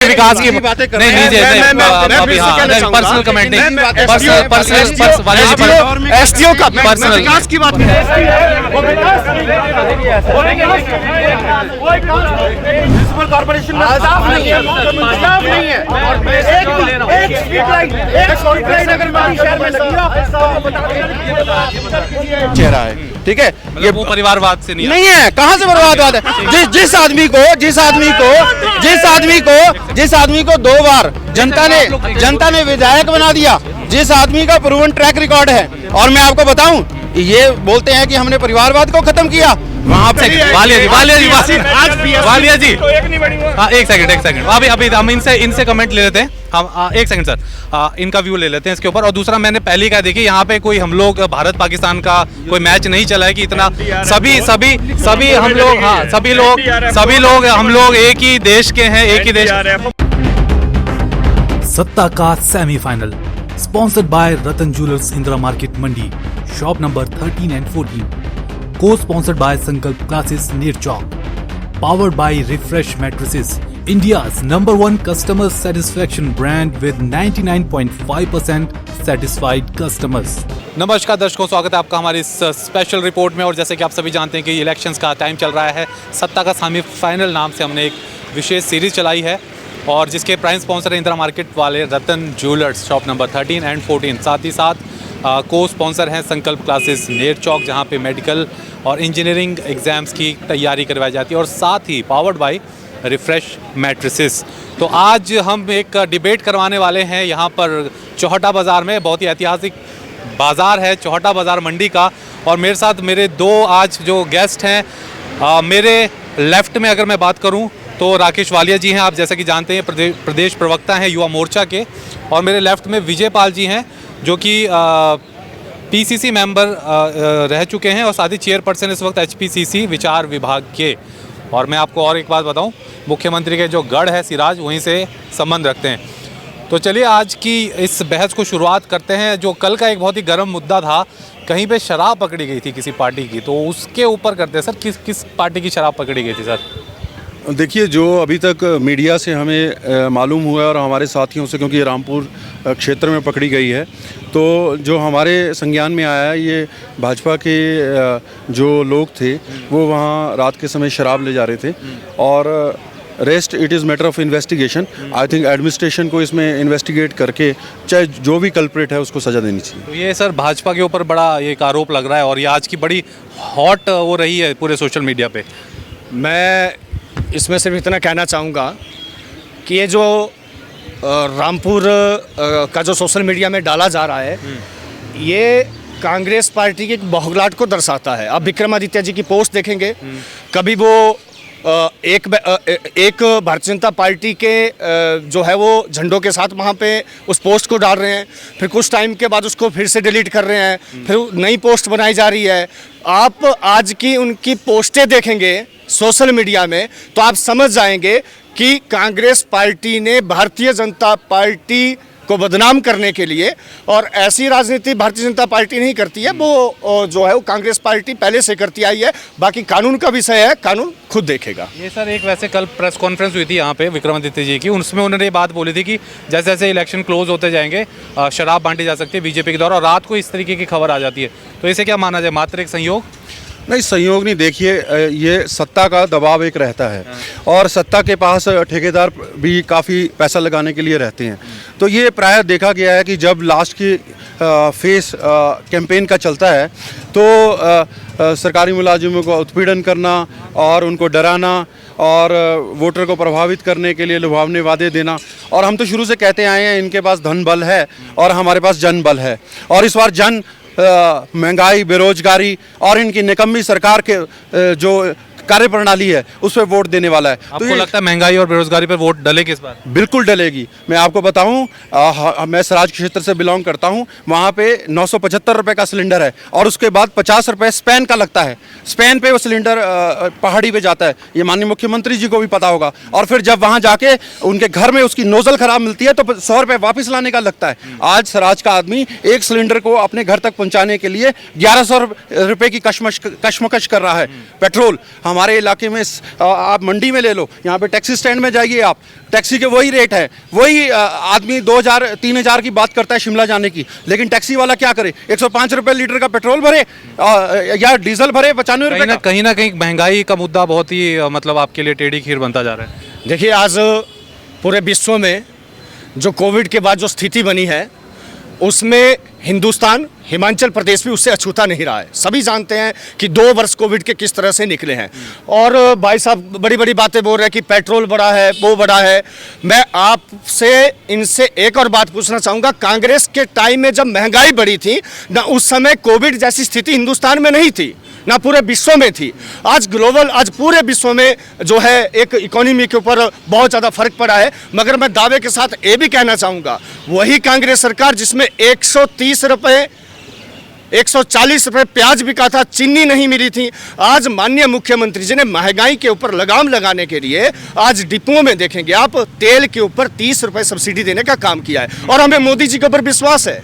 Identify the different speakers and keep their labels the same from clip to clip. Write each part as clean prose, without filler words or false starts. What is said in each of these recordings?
Speaker 1: विकास की बातें कर रहे हैं। पर्सनल कमेंट नहीं, पर्सनल
Speaker 2: एसडीओ का
Speaker 1: पर्सनल
Speaker 2: विकास की बात कॉर्पोरेशन में स्टाफ नहीं है, स्टाफ नहीं है। एक स्ट्रीट लाइन अगर शहर में लगी चेहरा है, ठीक है।
Speaker 1: ये वो परिवारवाद से
Speaker 2: नहीं है, कहाँ से परिवारवाद है? जिस आदमी को 2 बार जनता ने विधायक बना दिया, जिस आदमी का प्रूवन ट्रैक रिकॉर्ड है, और मैं आपको बताऊं, ये बोलते हैं कि हमने परिवारवाद को खत्म किया। वहाँ पे
Speaker 1: वालिया जी हाँ, एक सेकंड अभी हम इनसे कमेंट ले लेते हैं। हम एक सेकंड सर, इनका व्यू ले लेते हैं इसके ऊपर। और दूसरा, मैंने पहले ही कहा, देखिए यहाँ पे कोई हम लोग भारत पाकिस्तान का कोई मैच नहीं चला है कि इतना सभी लोग हम लोग एक ही देश के हैं, एक ही देश।
Speaker 3: सत्ता का semifinal sponsored by Ratan jewellers Indira market Mandi, shop number 13 and 14, co-sponsored by Sankalp Classes near Chowk, powered by Refresh Mattresses, India's #1 customer satisfaction brand with 99.5% satisfied customers।
Speaker 1: नमस्कार दर्शकों, स्वागत है आपका हमारी इस स्पेशल रिपोर्ट में। और जैसे कि आप सभी जानते हैं कि इलेक्शंस का टाइम चल रहा है, सत्ता का सेमीफाइनल नाम से हमने एक विशेष सीरीज चलाई है, और जिसके प्राइम स्पॉन्सर है इंदिरा मार्केट वाले रतन ज्वेलर्स, शॉप नंबर 13 and 14। साथ ही साथ को स्पॉन्सर हैं संकल्प क्लासेस नेर चौक, जहां पे मेडिकल और इंजीनियरिंग एग्ज़ाम्स की तैयारी करवाई जाती है, और साथ ही पावर्ड बाय रिफ्रेश मैट्रेसेस। तो आज हम एक डिबेट करवाने वाले हैं यहाँ पर चौहटा बाज़ार में। बहुत ही ऐतिहासिक बाज़ार है चौहटा बाज़ार मंडी का। और मेरे साथ मेरे 2 आज जो गेस्ट हैं, मेरे लेफ़्ट में अगर मैं बात करूँ तो राकेश वालिया जी हैं, आप जैसा कि जानते हैं प्रदेश प्रवक्ता हैं युवा मोर्चा के। और मेरे लेफ़्ट में विजय पाल जी हैं, जो कि पीसीसी मेंबर रह चुके हैं, और साथ ही चेयरपर्सन इस वक्त एचपीसीसी विचार विभाग के। और मैं आपको और एक बात बताऊं, मुख्यमंत्री के जो गढ़ है सिराज, वहीं से संबंध रखते हैं। तो चलिए आज की इस बहस को शुरुआत करते हैं। जो कल का एक बहुत ही गर्म मुद्दा था, कहीं पे शराब पकड़ी गई थी किसी पार्टी की, तो उसके ऊपर करते हैं सर। किस पार्टी की शराब पकड़ी गई थी सर?
Speaker 4: देखिए, जो अभी तक मीडिया से हमें मालूम हुआ है और हमारे साथियों से, क्योंकि रामपुर क्षेत्र में पकड़ी गई है, तो जो हमारे संज्ञान में आया है, ये भाजपा के जो लोग थे वो वहाँ रात के समय शराब ले जा रहे थे। और rest it is matter of investigation. I think administration को इसमें इन्वेस्टिगेट करके चाहे जो भी कल्प्रेट है उसको सज़ा देनी चाहिए।
Speaker 1: तो ये सर भाजपा के ऊपर बड़ा एक आरोप लग रहा है, और ये आज की बड़ी हॉट वो रही है पूरे सोशल मीडिया पे।
Speaker 2: मैं इसमें सिर्फ इतना कहना चाहूँगा कि ये जो रामपुर का जो सोशल मीडिया में डाला जा रहा है, ये कांग्रेस पार्टी की एक बौखलाहट को दर्शाता है। आप विक्रमादित्य जी की पोस्ट देखेंगे, कभी वो एक भारतीय जनता पार्टी के जो है वो झंडों के साथ वहाँ पे उस पोस्ट को डाल रहे हैं, फिर कुछ टाइम के बाद उसको फिर से डिलीट कर रहे हैं, फिर नई पोस्ट बनाई जा रही है। आप आज की उनकी पोस्टें देखेंगे सोशल मीडिया में तो आप समझ जाएंगे कि कांग्रेस पार्टी ने भारतीय जनता पार्टी को बदनाम करने के लिए, और ऐसी राजनीति भारतीय जनता पार्टी नहीं करती है, वो जो है वो कांग्रेस पार्टी पहले से करती आई है। बाकी कानून का विषय है, कानून खुद देखेगा।
Speaker 1: ये सर एक वैसे कल प्रेस कॉन्फ्रेंस हुई थी यहाँ पे विक्रमादित्य जी की, उसमें उन्होंने ये बात बोली थी कि जैसे जैसे इलेक्शन क्लोज होते जाएंगे शराब बांटी जा सकती है बीजेपी के द्वारा, और रात को इस तरीके की खबर आ जाती है। तो इसे क्या माना जाए, मात्र एक संयोग?
Speaker 4: नहीं, संयोग नहीं। देखिए, ये सत्ता का दबाव एक रहता है, और सत्ता के पास ठेकेदार भी काफ़ी पैसा लगाने के लिए रहते हैं। तो ये प्रायः देखा गया है कि जब लास्ट की फेस कैंपेन का चलता है, तो सरकारी मुलाजिमों को उत्पीड़न करना और उनको डराना और वोटर को प्रभावित करने के लिए लुभावने वादे देना। और हम तो शुरू से कहते आए हैं, इनके पास धन बल है और हमारे पास जन बल है। और इस बार जन महंगाई, बेरोजगारी और इनकी निकम्मी सरकार के जो कार्य प्रणाली है उस पर वोट देने वाला है।
Speaker 1: आपको तो लगता है महंगाई और बेरोजगारी पर वोट डलेगी इस बार?
Speaker 4: बिल्कुल डलेगी। मैं आपको बताऊं, मैं सराज क्षेत्र से बिलोंग करता हूं, वहां पे 975 रुपये का सिलेंडर है, और उसके बाद 50 रुपये स्पेन का लगता है। स्पेन पे वो सिलेंडर पहाड़ी पे जाता है, ये माननीय मुख्यमंत्री जी को भी पता होगा। और फिर जब वहां जाके उनके घर में उसकी नोजल खराब मिलती है तो 100 रुपये वापस लाने का लगता है। आज सराज का आदमी एक सिलेंडर को अपने घर तक पहुँचाने के लिए 1100 रुपये की कशमकश कर रहा है। पेट्रोल हमारे इलाके में आप मंडी में ले लो, यहाँ पे टैक्सी स्टैंड में जाइए आप, टैक्सी के वही रेट है, वही आदमी 2000-3000 की बात करता है शिमला जाने की, लेकिन टैक्सी वाला क्या करे, 105 रुपये लीटर का पेट्रोल भरे या डीजल भरे 95 रुपये।
Speaker 1: कहीं ना कहीं महंगाई का मुद्दा बहुत ही मतलब आपके लिए टेढ़ी खीर बनता जा रहा है।
Speaker 2: देखिए, आज पूरे विश्व में जो कोविड के बाद जो स्थिति बनी है उसमें हिंदुस्तान, हिमाचल प्रदेश भी उससे अछूता नहीं रहा है। सभी जानते हैं कि 2 वर्ष कोविड के किस तरह से निकले हैं। और भाई साहब बड़ी बड़ी बातें बोल रहे हैं कि पेट्रोल बढ़ा है, वो बढ़ा है। मैं आपसे इनसे एक और बात पूछना चाहूँगा, कांग्रेस के टाइम में जब महंगाई बढ़ी थी ना, उस समय कोविड जैसी स्थिति हिंदुस्तान में नहीं थी, ना पूरे विश्व में थी। आज आज पूरे विश्व में जो है एक इकोनॉमी के ऊपर बहुत ज़्यादा फर्क पड़ा है। मगर मैं दावे के साथ ये भी कहना चाहूँगा, वही कांग्रेस सरकार जिसमें 130 रुपये 140 रुपये प्याज बिका था, चीनी नहीं मिली थी, आज माननीय मुख्यमंत्री जी ने महंगाई के ऊपर लगाम लगाने के लिए आज डिपुओं में देखेंगे आप तेल के ऊपर 30 रुपये सब्सिडी देने का काम किया है। और हमें मोदी जी के ऊपर विश्वास है।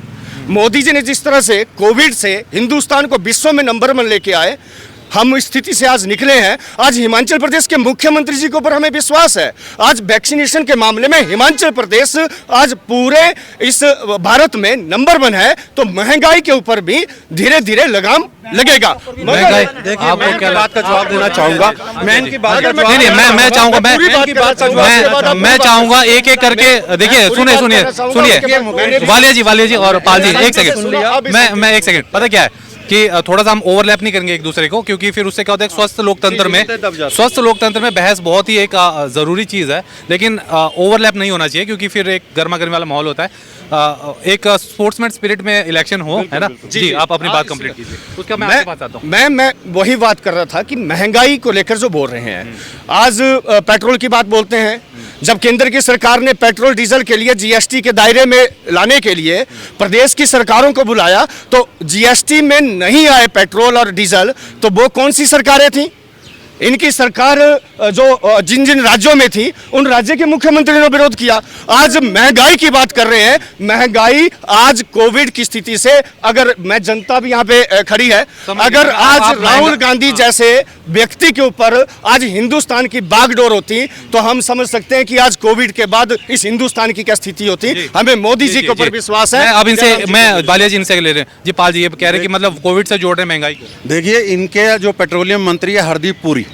Speaker 2: मोदी जी ने जिस तरह से कोविड से हिंदुस्तान को विश्व में नंबर 1 लेके आए, हम इस स्थिति से आज निकले हैं। आज हिमाचल प्रदेश के मुख्यमंत्री जी के ऊपर हमें विश्वास है। आज वैक्सीनेशन के मामले में हिमाचल प्रदेश आज पूरे इस भारत में नंबर 1 है। तो महंगाई के ऊपर भी धीरे धीरे लगाम लगेगा।
Speaker 4: आपको क्या बात का जवाब देना चाहूंगा, मैं इनकी बात का
Speaker 1: मैं चाहूंगा एक एक करके। देखिए, सुनिए वालिया जी और पाल जी, एक सेकंड, मैं एक सेकंड। पता क्या है कि थोड़ा सा हम ओवरलैप नहीं करेंगे एक दूसरे को, क्योंकि फिर उससे क्या होता है, स्वस्थ लोकतंत्र में बहस बहुत ही एक जरूरी चीज है, लेकिन ओवरलैप नहीं होना चाहिए, क्योंकि फिर एक गर्मा गर्मी वाला माहौल होता है। एक स्पोर्ट्समैन स्पिरिट में इलेक्शन हो, है ना जी। आप अपनी बात कंप्लीट कीजिए, उसका मैं आपके पास आता हूं।
Speaker 2: मैं वही बात कर रहा था कि महंगाई को लेकर जो बोल रहे हैं, आज पेट्रोल की बात बोलते हैं। जब केंद्र की सरकार ने पेट्रोल डीजल के लिए जीएसटी के दायरे में लाने के लिए प्रदेश की सरकारों को बुलाया, तो जीएसटी में नहीं आए पेट्रोल और डीजल, तो वो कौन सी सरकारें थी? इनकी सरकार जो जिन जिन राज्यों में थी, उन राज्य के मुख्यमंत्री ने विरोध किया। आज महंगाई की बात कर रहे हैं। महंगाई आज कोविड की स्थिति से, अगर मैं जनता भी यहाँ पे खड़ी है, अगर आज राहुल गांधी जैसे व्यक्ति के ऊपर आज हिंदुस्तान की बागडोर होती, तो हम समझ सकते हैं कि आज कोविड के बाद इस हिंदुस्तान की क्या स्थिति होती। हमें मोदी जी के ऊपर विश्वास है।
Speaker 1: अब इनसे मैं बालिया जी इनसे ले रहे हैं जी। पाल जी ये कह रहे हैं कि मतलब कोविड से जोड़ रहे हैं महंगाई को।
Speaker 4: देखिए, इनके जो पेट्रोलियम मंत्री है हरदीप पुरी,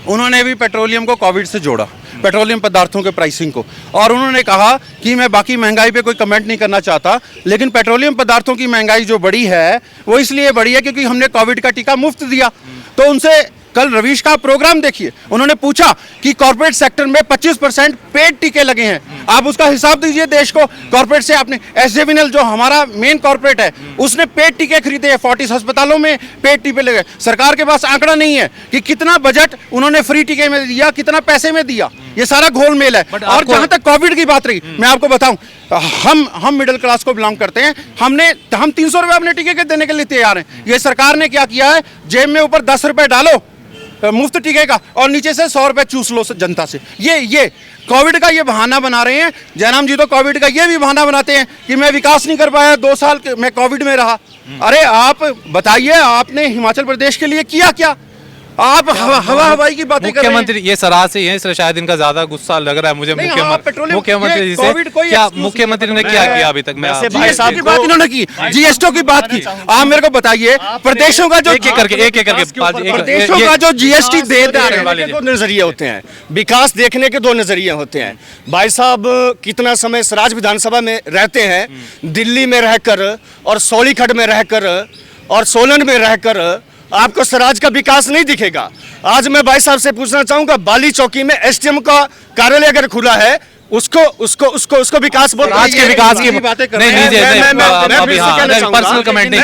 Speaker 4: उन्होंने भी पेट्रोलियम को कोविड से जोड़ा, पेट्रोलियम पदार्थों के प्राइसिंग को, और उन्होंने कहा कि मैं बाकी महंगाई पे कोई कमेंट नहीं करना चाहता, लेकिन पेट्रोलियम पदार्थों की महंगाई जो बढ़ी है वो इसलिए बढ़ी है क्योंकि हमने कोविड का टीका मुफ्त दिया। तो उनसे कल रवीश का प्रोग्राम देखिए, उन्होंने पूछा कि कॉर्पोरेट सेक्टर में 25% पेड टीके लगे हैं, आप उसका हिसाब दीजिए देश को। कॉर्पोरेट से आपने एसजेवीएनएल जो हमारा मेन कॉर्पोरेट है, उसने पेड टीके खरीदे हैं, 40 अस्पतालों में पेड टीके लगे। सरकार के पास आंकड़ा नहीं है कि कितना बजट उन्होंने फ्री टीके में दिया, कितना पैसे में दिया, ये सारा घोलमेल है। और जहां तक कोविड की बात रही, मैं आपको बताऊं, हम मिडिल क्लास को बिलोंग करते हैं, हम 300 रुपए अपने टीके के देने के लिए तैयार हैं। ये सरकार ने क्या किया है, जेब में ऊपर 10 रुपए डालो मुफ्त टीके का, और नीचे से 100 रुपए चूस लो जनता से। ये कोविड का ये बहाना बना रहे हैं। जयराम जी तो कोविड का ये भी बहाना बनाते हैं कि मैं विकास नहीं कर पाया, 2 साल मैं कोविड में रहा। अरे आप बताइए, आपने हिमाचल प्रदेश के लिए किया क्या? आप हवाई की बातें कर रहे हैं।
Speaker 1: मुख्यमंत्री ये सराह से है, इसलिए शायद इनका ज्यादा गुस्सा लग रहा है मुझे। मुख्यमंत्री जी से क्या मुख्यमंत्री ने क्या किया अभी तक? मैं
Speaker 4: जीएसटी की बात इन्होंने की, जीएसटी की बात की। आप मेरे को बताइए, प्रदेशों का जो
Speaker 1: एक करके
Speaker 4: प्रदेशों का जो जीएसटी दे रहे हैं,
Speaker 2: 2 नजरिए होते हैं, विकास देखने के 2 नजरिए होते हैं। भाई साहब कितना समय सराज विधानसभा में रहते हैं, दिल्ली में रहकर और सोलीखट में रहकर और सोलन में रहकर आपको सराज का विकास नहीं दिखेगा। आज मैं भाई साहब से पूछना चाहूंगा, बाली चौकी में एसडीएम का कार्यालय अगर खुला है, उसको विकास बोल
Speaker 1: आज के विकास की बातें कर रहे हैं। पर्सनल कमेंट नहीं,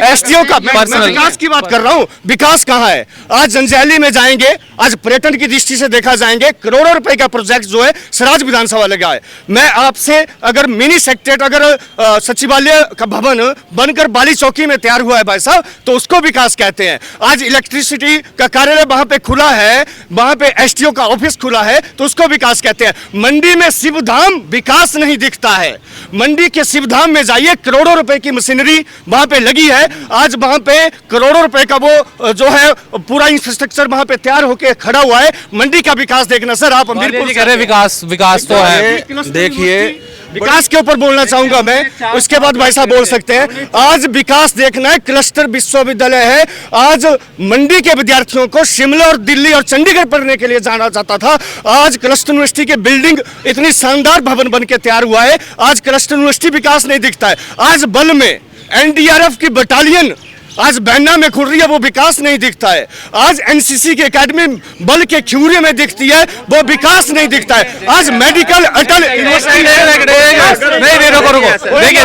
Speaker 2: एसडीओ का विकास की बात कर रहा हूँ। विकास कहाँ है? आज जंजैहली में जाएंगे, आज पर्यटन की दृष्टि से देखा जाएंगे, करोड़ों रुपए का प्रोजेक्ट जो है सराज विधानसभा लगा है। मैं आपसे, अगर मिनी सेक्रेटरीट, अगर सचिवालय का भवन बनकर बाली चौकी में तैयार हुआ है भाई साहब, तो उसको विकास कहते हैं। आज इलेक्ट्रिसिटी का कार्यालय वहां पे खुला है, वहां पे एसडीओ का ऑफिस खुला है, है तो उसको विकास कहते हैं। मंडी में शिवधाम विकास नहीं दिखता है। मंडी के शिवधाम में जाइए, करोड़ों रुपए की मशीनरी वहां पे लगी है। आज वहां पे करोड़ों रुपए का वो जो है पूरा इंफ्रास्ट्रक्चर वहां पे तैयार होकर खड़ा हुआ है। मंडी का विकास देखना सर, आप
Speaker 1: हमीरपुर कह रहे विकास तो है।
Speaker 4: देखिए,
Speaker 2: विकास के ऊपर बोलना चाहूंगा मैं, उसके बाद भाई साहब बोल सकते हैं। आज विकास देखना है, क्लस्टर विश्वविद्यालय है। आज मंडी के विद्यार्थियों को शिमला और दिल्ली और चंडीगढ़ पढ़ने के लिए जाना जाता था। आज क्लस्टर यूनिवर्सिटी की बिल्डिंग इतनी शानदार भवन बन के तैयार हुआ है। आज क्लस्टर यूनिवर्सिटी विकास नहीं दिखता है। आज बल में एनडीआरएफ की बटालियन आज बैना में खुल रही है, वो विकास नहीं दिखता है। आज एनसीसी की एकेडमी बल के ख्यूरे में दिखती है, वो विकास नहीं दिखता है। आज मेडिकल अटल यूनिवर्सिटी
Speaker 1: नहीं रुको देखिए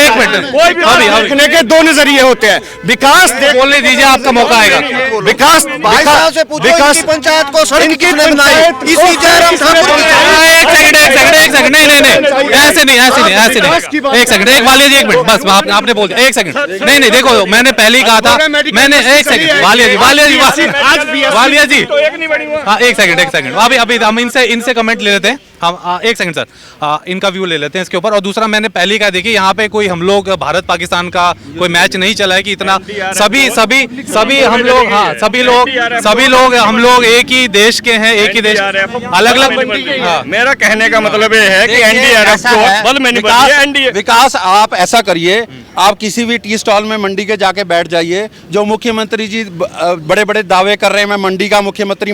Speaker 1: एक मिनट,
Speaker 2: देखने के दो नजरिए होते हैं। विकास
Speaker 1: बोलने दीजिए, आपका मौका आएगा।
Speaker 2: विकास विकास
Speaker 5: पंचायत को सड़क किसने बनाई? इसी जयराम ठाकुर
Speaker 1: एक सेकंड नहीं ऐसे नहीं एक सेकंड, एक वालिया जी, एक मिनट बस, आपने बोल दिया। एक सेकंड नहीं देखो, मैंने पहले ही कहा था, मैंने एक सेकंड वालिया जी हाँ एक सेकंड अभी हम इनसे कमेंट ले लेते हैं। हम एक सेकंड सर, इनका व्यू ले लेते हैं इसके ऊपर। और दूसरा, मैंने पहले ही कहा, देखिए यहाँ पे कोई हम लोग भारत पाकिस्तान का कोई मैच नहीं चला है कि इतना सभी हम लोग हम लोग एक ही देश के हैं, एक ही देश अलग अलग।
Speaker 5: मेरा कहने का मतलब ये है कि एनडीआरएफ को बल में नहीं बनी है। एनडीए
Speaker 4: विकास आप ऐसा करिए, आप किसी भी टी स्टॉल में मंडी के जाके बैठ जाइए। जो मुख्यमंत्री जी बड़े बड़े दावे कर रहे हैं, मैं मंडी का मुख्यमंत्री,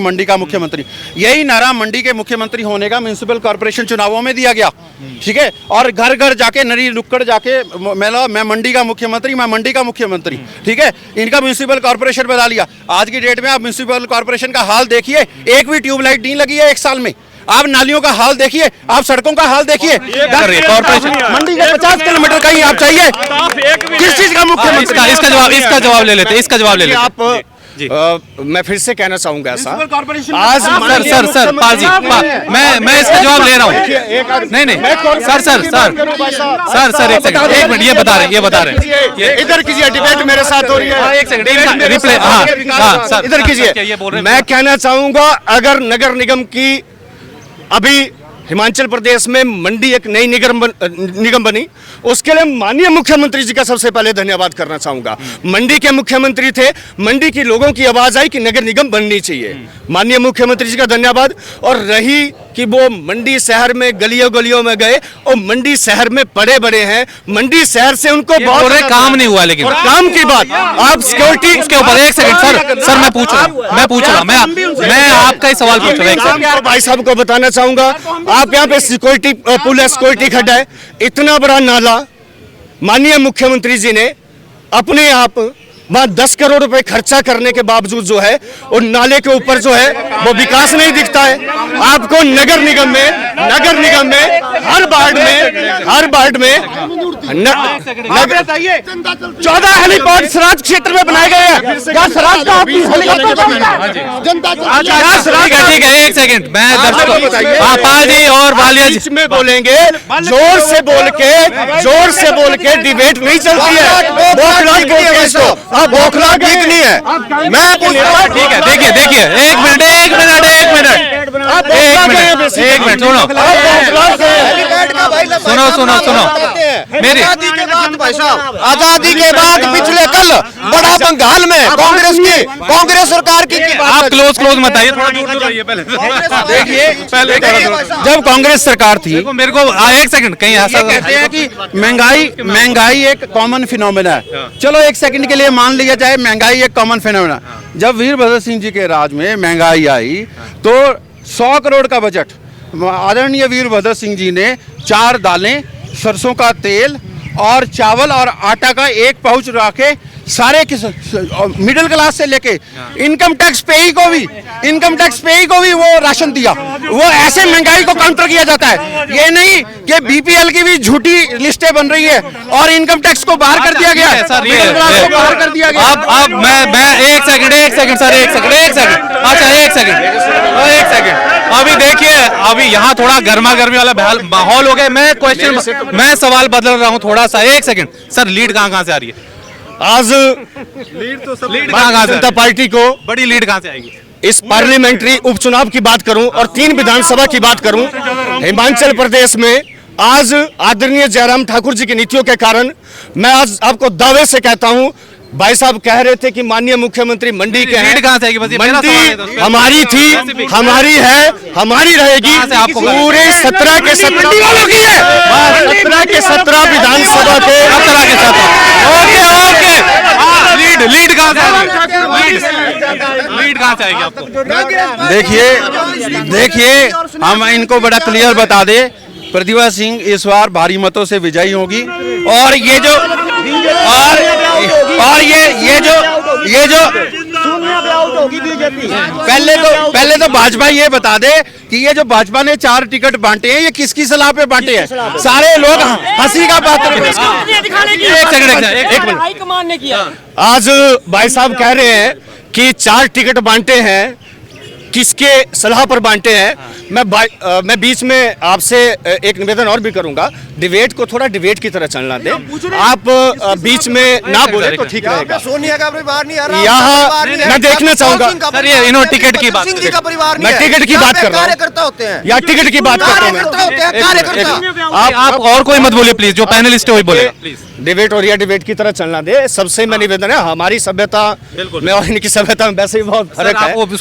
Speaker 4: यही नारा मंडी के मुख्यमंत्री होने का म्युनिसिपल कॉर्पोरेशन चुनावों में दिया गया, ठीक है। और घर घर जाके, नरी नुक्कड़ जाके मैं मंडी का मुख्यमंत्री, ठीक है। इनका म्युनिसिपल कॉर्पोरेशन बना लिया। आज की डेट में आप म्युनिसिपल कॉर्पोरेशन का हाल देखिए, एक भी ट्यूबलाइट नहीं लगी है 1 साल में। आप नालियों का हाल देखिए, आप सड़कों का हाल देखिए। मंडी के 50 किलोमीटर कहीं आप चाहिए, किस चीज का मुख्यमंत्री?
Speaker 1: इसका जवाब ले लेते
Speaker 2: आप मैं फिर से कहना चाहूंगा ऐसा,
Speaker 1: आज सर पाल जी, मैं इसका जवाब ले रहा हूँ। नहीं सर एक मिनट, ये बता रहे हैं
Speaker 2: इधर कीजिए, डिबेट मेरे साथ हो रही है।
Speaker 1: एक सेकंड रिप्ले, हाँ सर
Speaker 2: इधर कीजिए। मैं कहना चाहूंगा, अगर नगर निगम की अभी हिमाचल प्रदेश में मंडी एक नई निगम बनी, उसके लिए माननीय मुख्यमंत्री जी का सबसे पहले धन्यवाद करना चाहूंगा। मंडी के मुख्यमंत्री थे, मंडी के लोगों की आवाज आई कि नगर निगम बननी चाहिए, माननीय मुख्यमंत्री जी का धन्यवाद। और रही कि वो मंडी शहर में गलियों में गए और मंडी शहर में पड़े बड़े हैं, मंडी शहर से उनको बहुत
Speaker 1: काम नहीं हुआ। लेकिन
Speaker 2: काम की बात, आप सिक्योरिटी
Speaker 1: के ऊपर एक सेकंड सर मैं पूछ रहा हूँ मैं आपका ही सवाल पूछ रहा हूँ।
Speaker 2: भाई साहब को बताना चाहूंगा, आप यहाँ पे सिक्योरिटी पुलिस सिक्योरिटी खड्डा है, इतना बड़ा नाला माननीय मुख्यमंत्री जी ने अपने आप वहां 10 करोड़ रुपए खर्चा करने के बावजूद जो है, और नाले के ऊपर जो है वो विकास नहीं दिखता है। आपको नगर निगम में हर वार्ड में 14 हेलीपैड सराज क्षेत्र में बनाए गए हैं। क्या सराज का
Speaker 1: ठीक है एक सेकंड, मैं पाल जी और वालिया जी
Speaker 2: में बोलेंगे, जोर से बोल के डिबेट नहीं चलती है। बौखला ठीक नहीं है। मैं
Speaker 1: ठीक है, देखिए एक मिनट सुनो मेरी
Speaker 5: आजादी के बाद पिछले कल बड़ा बंगाल में कांग्रेस सरकार की
Speaker 1: आप क्लोज मत आइए, थोड़ा दूर रहिए
Speaker 4: देखिए पहले जब कांग्रेस सरकार थी,
Speaker 1: मेरे को एक सेकंड, कहीं ऐसा
Speaker 4: कहते हैं कि महंगाई एक कॉमन फिनोमेना है। चलो एक सेकंड के लिए मान लिया जाए महंगाई एक कॉमन फिनोमेना। जब वीरभद्र सिंह जी के राज में महंगाई आई तो 100 करोड़ का बजट आदरणीय वीरभद्र सिंह जी ने 4 दालें, सरसों का तेल और चावल और आटा का 1 पाउच रखा के सारे मिडिल क्लास से लेके इनकम टैक्स पेई को भी वो राशन दिया। वो ऐसे महंगाई को काउंटर किया जाता है। ये नहीं कि बीपीएल की भी झूठी लिस्टें बन रही है और इनकम टैक्स को बाहर कर दिया गया है, मिडिल क्लास को बाहर कर दिया गया।
Speaker 1: अब मैं एक सेकंड सर, अच्छा एक सेकंड अभी देखिए, अभी यहाँ थोड़ा गर्मा गर्मी वाला माहौल हो गया। मैं सवाल बदल रहा हूँ थोड़ा सा। एक सेकंड सर, लीड कहाँ से आ रही है?
Speaker 2: आज
Speaker 1: लीड तो सब लीड जनता पार्टी को बड़ी लीड कहां से आएगी?
Speaker 2: इस पार्लियामेंट्री उपचुनाव की बात करूं और 3 विधानसभा की बात करूं, हिमाचल प्रदेश में आज आदरणीय जयराम ठाकुर जी की नीतियों के कारण मैं आज आपको दावे से कहता हूं, भाई साहब कह रहे थे कि माननीय मुख्यमंत्री मंडी के हैं,
Speaker 1: कहां से आएगी? बस ये मेरा सवाल है
Speaker 2: मंडी हमारी थी, हमारी है, हमारी रहेगी। पूरे 17 के 17 विधानसभा के
Speaker 1: लीड कहां से आएगी आपको?
Speaker 4: देखिए हम इनको बड़ा क्लियर बता दे, प्रतिभा सिंह इस बार भारी मतों से विजयी होगी। और ये जो पहले तो भाजपा ये बता दे कि ये जो भाजपा ने 4 टिकट बांटे हैं, ये किसकी सलाह पे बांटे हैं? सारे लोग हंसी का पात्र।
Speaker 1: एक मिनट,
Speaker 6: हाईकमान ने किया।
Speaker 2: आज भाई साहब कह रहे हैं कि 4 टिकट बांटे हैं, किसके सलाह पर बांटे हैं? मैं बीच में आपसे एक निवेदन और भी करूंगा, डिबेट को थोड़ा डिबेट की तरह चलना दे। आप बीच में ना बोले तो ठीक रहेगा।
Speaker 5: सोनिया का परिवार नहीं आ रहा,
Speaker 2: यहाँ मैं देखना चाहूंगा
Speaker 1: सर, ये इन्होंने टिकट की बात,
Speaker 5: सिंह जी का परिवार नहीं
Speaker 2: मैं टिकट की बात कर रहा हूँ,
Speaker 5: कार्यकर्ता होते हैं
Speaker 2: या टिकट की बात करता हूँ।
Speaker 1: आप और कोई मत बोलिए प्लीज, जो पैनलिस्ट है वही बोलेगा प्लीज।
Speaker 2: डिबेट और या डिबेट की तरह चलना दे, सबसे मैं निवेदन है। हमारी सभ्यता में और इनकी सभ्यता में वैसे ही बहुत फर्क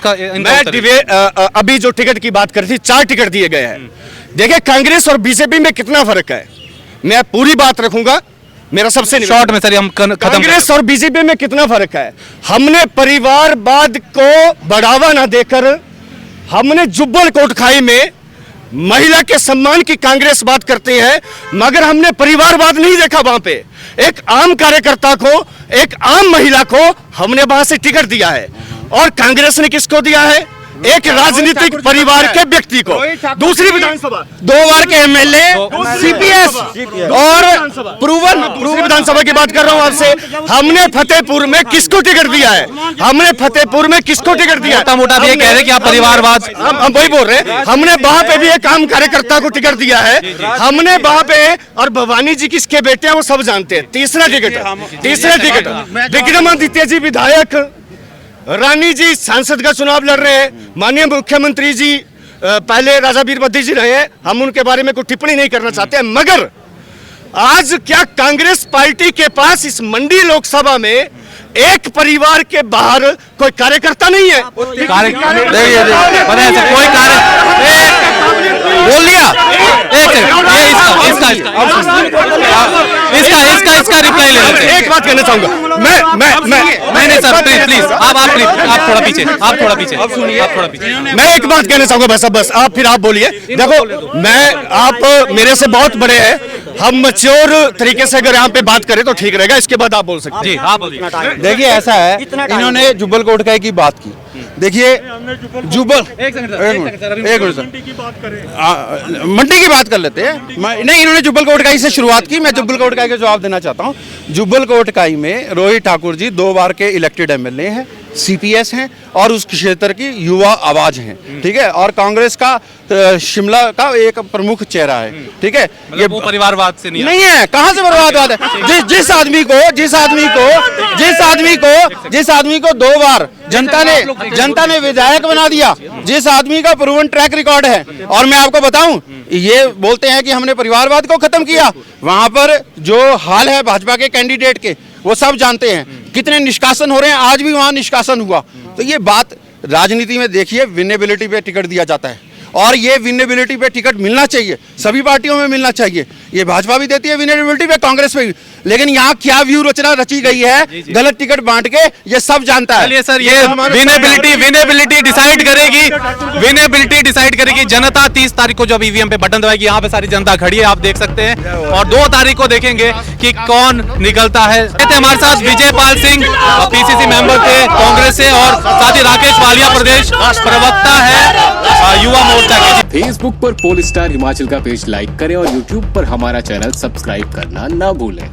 Speaker 2: है। मैं डिबेट अभी जो टिकट की बात कर थी, 4 टिकट दिए गए हैं। देखिए कांग्रेस और बीजेपी में कितना फर्क है, मैं पूरी बात रखूंगा। मेरा सबसे
Speaker 1: शॉर्ट में सर हम खत्म।
Speaker 2: कांग्रेस और बीजेपी में कितना फर्क है। हमने परिवारवाद को बढ़ावा ना देकर हमने जुब्बल कोटखाई में महिला के सम्मान की कांग्रेस बात करते हैं, मगर हमने परिवारवाद नहीं देखा। वहां पे एक आम कार्यकर्ता को, एक आम महिला को हमने वहां से टिकट दिया है। और कांग्रेस ने किसको दिया है? एक राजनीतिक परिवार के व्यक्ति को। दूसरी विधानसभा 2 बार के एमएलए, सीपीएस और प्रूवन। दूसरी विधानसभा की बात कर रहा हूं आपसे। हमने फतेहपुर में किसको टिकट दिया है? हमने फतेहपुर में किसको टिकट दिया है?
Speaker 1: मोटा ये कह रहे हैं कि आप परिवारवाद,
Speaker 2: हम वही बोल रहे हैं। हमने वहां पे भी एक आम कार्यकर्ता को टिकट दिया है। हमने वहां पे, और भवानी जी किसके बेटे हैं वो सब जानते हैं। तीसरा टिकट विक्रमादित्य जी विधायक, रानी जी सांसद का चुनाव लड़ रहे हैं, माननीय मुख्यमंत्री जी पहले राजा वीरभद्र जी रहे हैं, हम उनके बारे में कोई टिप्पणी नहीं करना चाहते हैं। मगर आज क्या कांग्रेस पार्टी के पास इस मंडी लोकसभा में एक परिवार के बाहर कोई कार्यकर्ता नहीं है?
Speaker 1: कोई कार्य बोल दिया। इसका रिप्लाई ले लेते हैं।
Speaker 2: एक बात कहना चाहूंगा
Speaker 1: नहीं सर, प्लीज आप थोड़ा पीछे।
Speaker 2: मैं एक बात कहना चाहूंगा बस आप फिर आप बोलिए। देखो आप मेरे से बहुत बड़े हैं, हम मैच्योर तरीके से अगर यहाँ पे बात करें तो ठीक रहेगा, इसके बाद आप बोल सकते हैं।
Speaker 1: जी आप बोलिए।
Speaker 4: देखिए ऐसा है, इन्होंने जुब्बल कोटखाई की बात की। देखिए जुब्बल, एक मिनट सर, मंडी की बात कर लेते हैं। नहीं, इन्होंने जुब्बल कोटखाई से शुरुआत की, मैं जुब्बल कोटखाई का जवाब देना चाहता हूँ। जुब्बल कोटखाई में रोहित ठाकुर जी 2 बार के इलेक्टेड एमएलए हैं, सीपीएस हैं और उस क्षेत्र की युवा आवाज हैं, ठीक है। और कांग्रेस का शिमला का एक प्रमुख चेहरा है, ठीक है।
Speaker 1: ये वो परिवारवाद से नहीं
Speaker 4: है, कहां से परिवारवाद है? जिस आदमी को 2 बार जनता ने विधायक बना दिया, जिस आदमी का प्रूवन ट्रैक रिकॉर्ड है। और मैं आपको बताऊं, ये बोलते हैं कि हमने परिवारवाद को खत्म किया। वहां पर जो हाल है भाजपा के कैंडिडेट के, वो सब जानते हैं कितने निष्कासन हो रहे हैं। आज भी वहां निष्कासन हुआ। तो ये बात राजनीति में देखिए, विनेबिलिटी पे टिकट दिया जाता है और ये विनेबिलिटी पे टिकट मिलना चाहिए, सभी पार्टियों में मिलना चाहिए। ये भाजपा भी देती है विनेबिलिटी पे, कांग्रेस पे भी। लेकिन यहाँ क्या व्यू रचना रची गई है, गलत टिकट बांट के, ये सब जानता है।
Speaker 1: चलिए सर, ये विनेबिलिटी डिसाइड करेगी जनता। 30 तारीख को जब ईवीएम पे बटन दबाएगी, यहाँ पे सारी जनता खड़ी है, आप देख सकते हैं। और 2 तारीख को देखेंगे कि कौन निकलता है। हमारे साथ विजय पाल सिंह पीसीसी मेंबर थे कांग्रेस से, और साथ ही राकेश वालिया प्रदेश प्रवक्ता है युवा मोर्चा के।
Speaker 7: फेसबुक पर पोल स्टार हिमाचल का पेज लाइक करें और यूट्यूब पर हमारा चैनल सब्सक्राइब करना ना भूलें।